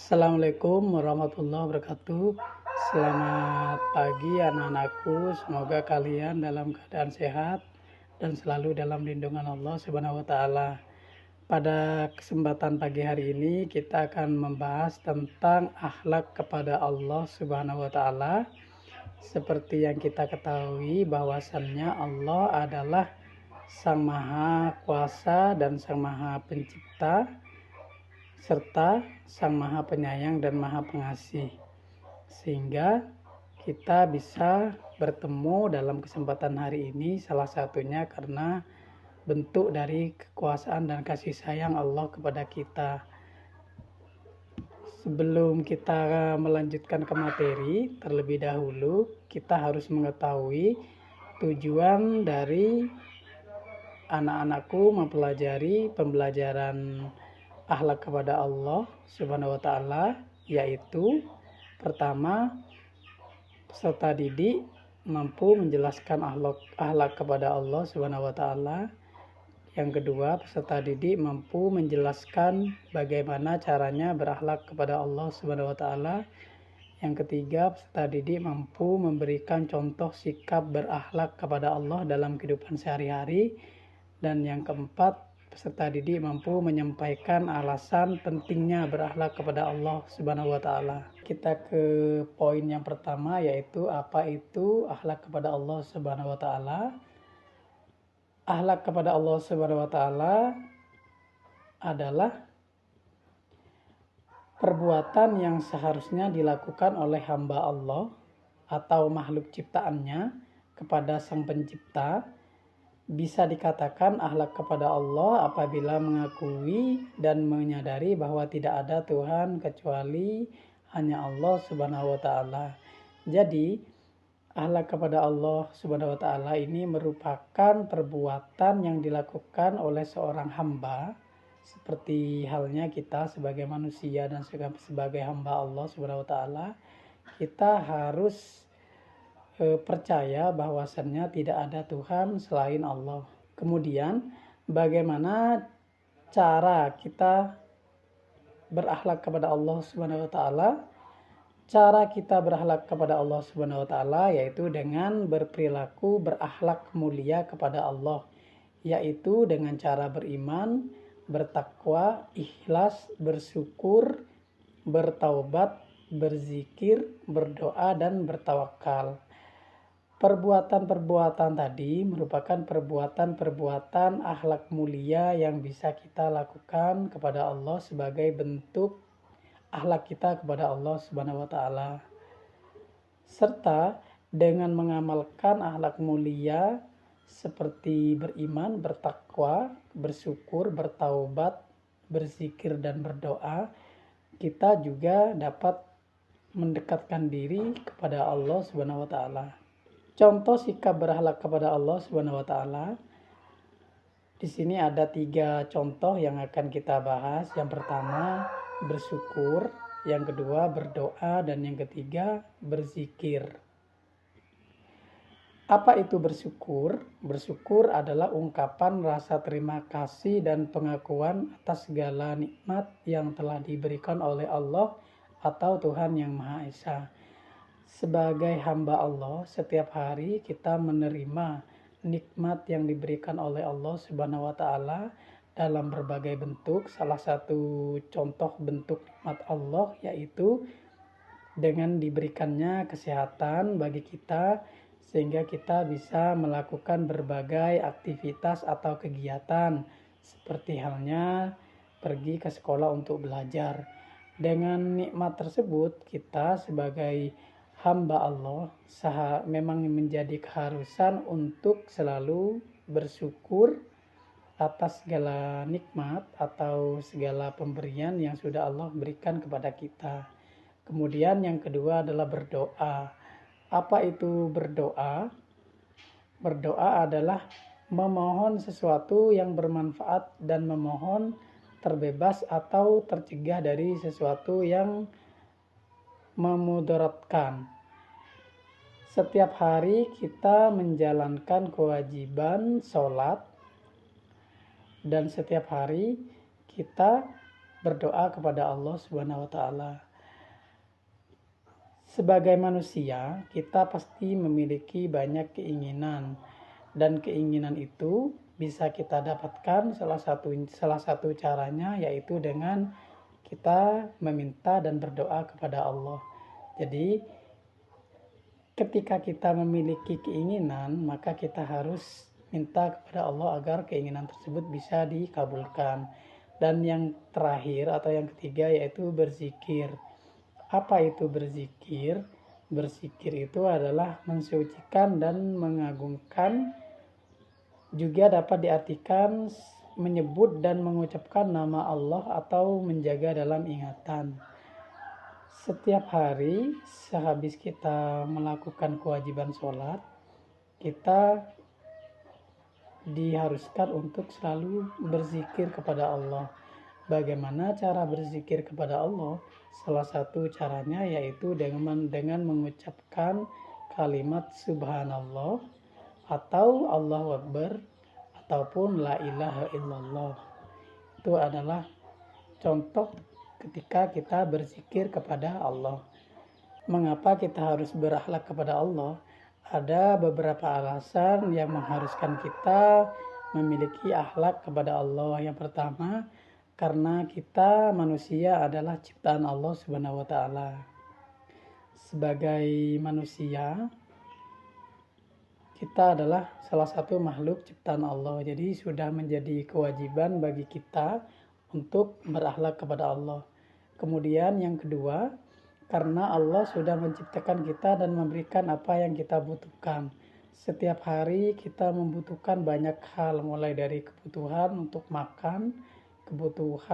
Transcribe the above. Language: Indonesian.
Assalamualaikum warahmatullahi wabarakatuh. Selamat pagi anak-anakku. Semoga kalian dalam keadaan sehat dan selalu dalam lindungan Allah Subhanahu wa taala. Pada kesempatan pagi hari ini kita akan membahas tentang akhlak kepada Allah Subhanahu wa taala. Seperti yang kita ketahui bahwasannya Allah adalah Sang Maha Kuasa dan Sang Maha Pencipta, serta Sang Maha Penyayang dan Maha Pengasih, sehingga kita bisa bertemu dalam kesempatan hari ini salah satunya karena bentuk dari kekuasaan dan kasih sayang Allah kepada kita. Sebelum kita melanjutkan ke materi, terlebih dahulu kita harus mengetahui tujuan dari anak-anakku mempelajari pembelajaran akhlak kepada Allah Subhanahu wa taala, yaitu pertama, peserta didik mampu menjelaskan akhlak kepada Allah Subhanahu wa taala. Yang kedua, peserta didik mampu menjelaskan bagaimana caranya berakhlak kepada Allah Subhanahu wa taala. Yang ketiga, peserta didik mampu memberikan contoh sikap berakhlak kepada Allah dalam kehidupan sehari-hari. Dan yang keempat, peserta didik mampu menyampaikan alasan pentingnya berakhlak kepada Allah Subhanahu wa taala. Kita ke poin yang pertama, yaitu apa itu akhlak kepada Allah Subhanahu wa taala. Akhlak kepada Allah Subhanahu wa taala adalah perbuatan yang seharusnya dilakukan oleh hamba Allah atau makhluk ciptaannya kepada Sang Pencipta. Bisa dikatakan akhlak kepada Allah apabila mengakui dan menyadari bahwa tidak ada Tuhan kecuali hanya Allah Subhanahu wa taala. Jadi, akhlak kepada Allah Subhanahu wa taala ini merupakan perbuatan yang dilakukan oleh seorang hamba, seperti halnya kita sebagai manusia dan sebagai hamba Allah Subhanahu wa taala. Kita harus percaya bahwasannya tidak ada Tuhan selain Allah. Kemudian bagaimana cara kita berakhlak kepada Allah Subhanahu wa taala? Cara kita berakhlak kepada Allah Subhanahu wa taala yaitu dengan berperilaku berakhlak mulia kepada Allah, yaitu dengan cara beriman, bertakwa, ikhlas, bersyukur, bertaubat, berzikir, berdoa, dan bertawakal. Perbuatan-perbuatan tadi merupakan perbuatan-perbuatan akhlak mulia yang bisa kita lakukan kepada Allah sebagai bentuk akhlak kita kepada Allah Subhanahu wa taala. Serta dengan mengamalkan akhlak mulia seperti beriman, bertakwa, bersyukur, bertaubat, berzikir, dan berdoa, kita juga dapat mendekatkan diri kepada Allah Subhanahu wa taala. Contoh sikap berakhlak kepada Allah Subhanahu wa taala. Di sini ada 3 contoh yang akan kita bahas. Yang pertama, bersyukur, yang kedua, berdoa, dan yang ketiga, berzikir. Apa itu bersyukur? Bersyukur adalah ungkapan rasa terima kasih dan pengakuan atas segala nikmat yang telah diberikan oleh Allah atau Tuhan yang Maha Esa. Sebagai hamba Allah, setiap hari kita menerima nikmat yang diberikan oleh Allah Subhanahu wa taala dalam berbagai bentuk. Salah satu contoh bentuk nikmat Allah yaitu dengan diberikannya kesehatan bagi kita, sehingga kita bisa melakukan berbagai aktivitas atau kegiatan seperti halnya pergi ke sekolah untuk belajar. Dengan nikmat tersebut, kita sebagai hamba Allah memang menjadi keharusan untuk selalu bersyukur atas segala nikmat atau segala pemberian yang sudah Allah berikan kepada kita. Kemudian yang kedua adalah berdoa. Apa itu berdoa? Berdoa adalah memohon sesuatu yang bermanfaat dan memohon terbebas atau tercegah dari sesuatu yang memudaratkan. Setiap hari kita menjalankan kewajiban sholat, dan setiap hari kita berdoa kepada Allah Subhanahu wa taala. Sebagai manusia, kita pasti memiliki banyak keinginan, dan keinginan itu bisa kita dapatkan salah satu caranya yaitu dengan kita meminta dan berdoa kepada Allah. Jadi ketika kita memiliki keinginan, maka kita harus minta kepada Allah agar keinginan tersebut bisa dikabulkan. Dan yang terakhir atau yang ketiga yaitu berzikir. Apa itu berzikir? Berzikir itu adalah mensucikan dan mengagungkan, juga dapat diartikan menyebut dan mengucapkan nama Allah atau menjaga dalam ingatan. Setiap hari sehabis kita melakukan kewajiban sholat, kita diharuskan untuk selalu berzikir kepada Allah. Bagaimana cara berzikir kepada Allah? Salah satu caranya yaitu dengan mengucapkan kalimat subhanallah atau Allahu Akbar ataupun la ilaha illallah. Itu adalah contoh ketika kita berzikir kepada Allah. Mengapa kita harus berakhlak kepada Allah? Ada beberapa alasan yang mengharuskan kita memiliki akhlak kepada Allah. Yang pertama, karena kita manusia adalah ciptaan Allah Subhanahu wa taala. Sebagai manusia, kita adalah salah satu makhluk ciptaan Allah. Jadi sudah menjadi kewajiban bagi kita untuk berakhlak kepada Allah. Kemudian yang kedua, karena Allah sudah menciptakan kita dan memberikan apa yang kita butuhkan. Setiap hari kita membutuhkan banyak hal, mulai dari kebutuhan untuk makan, kebutuhan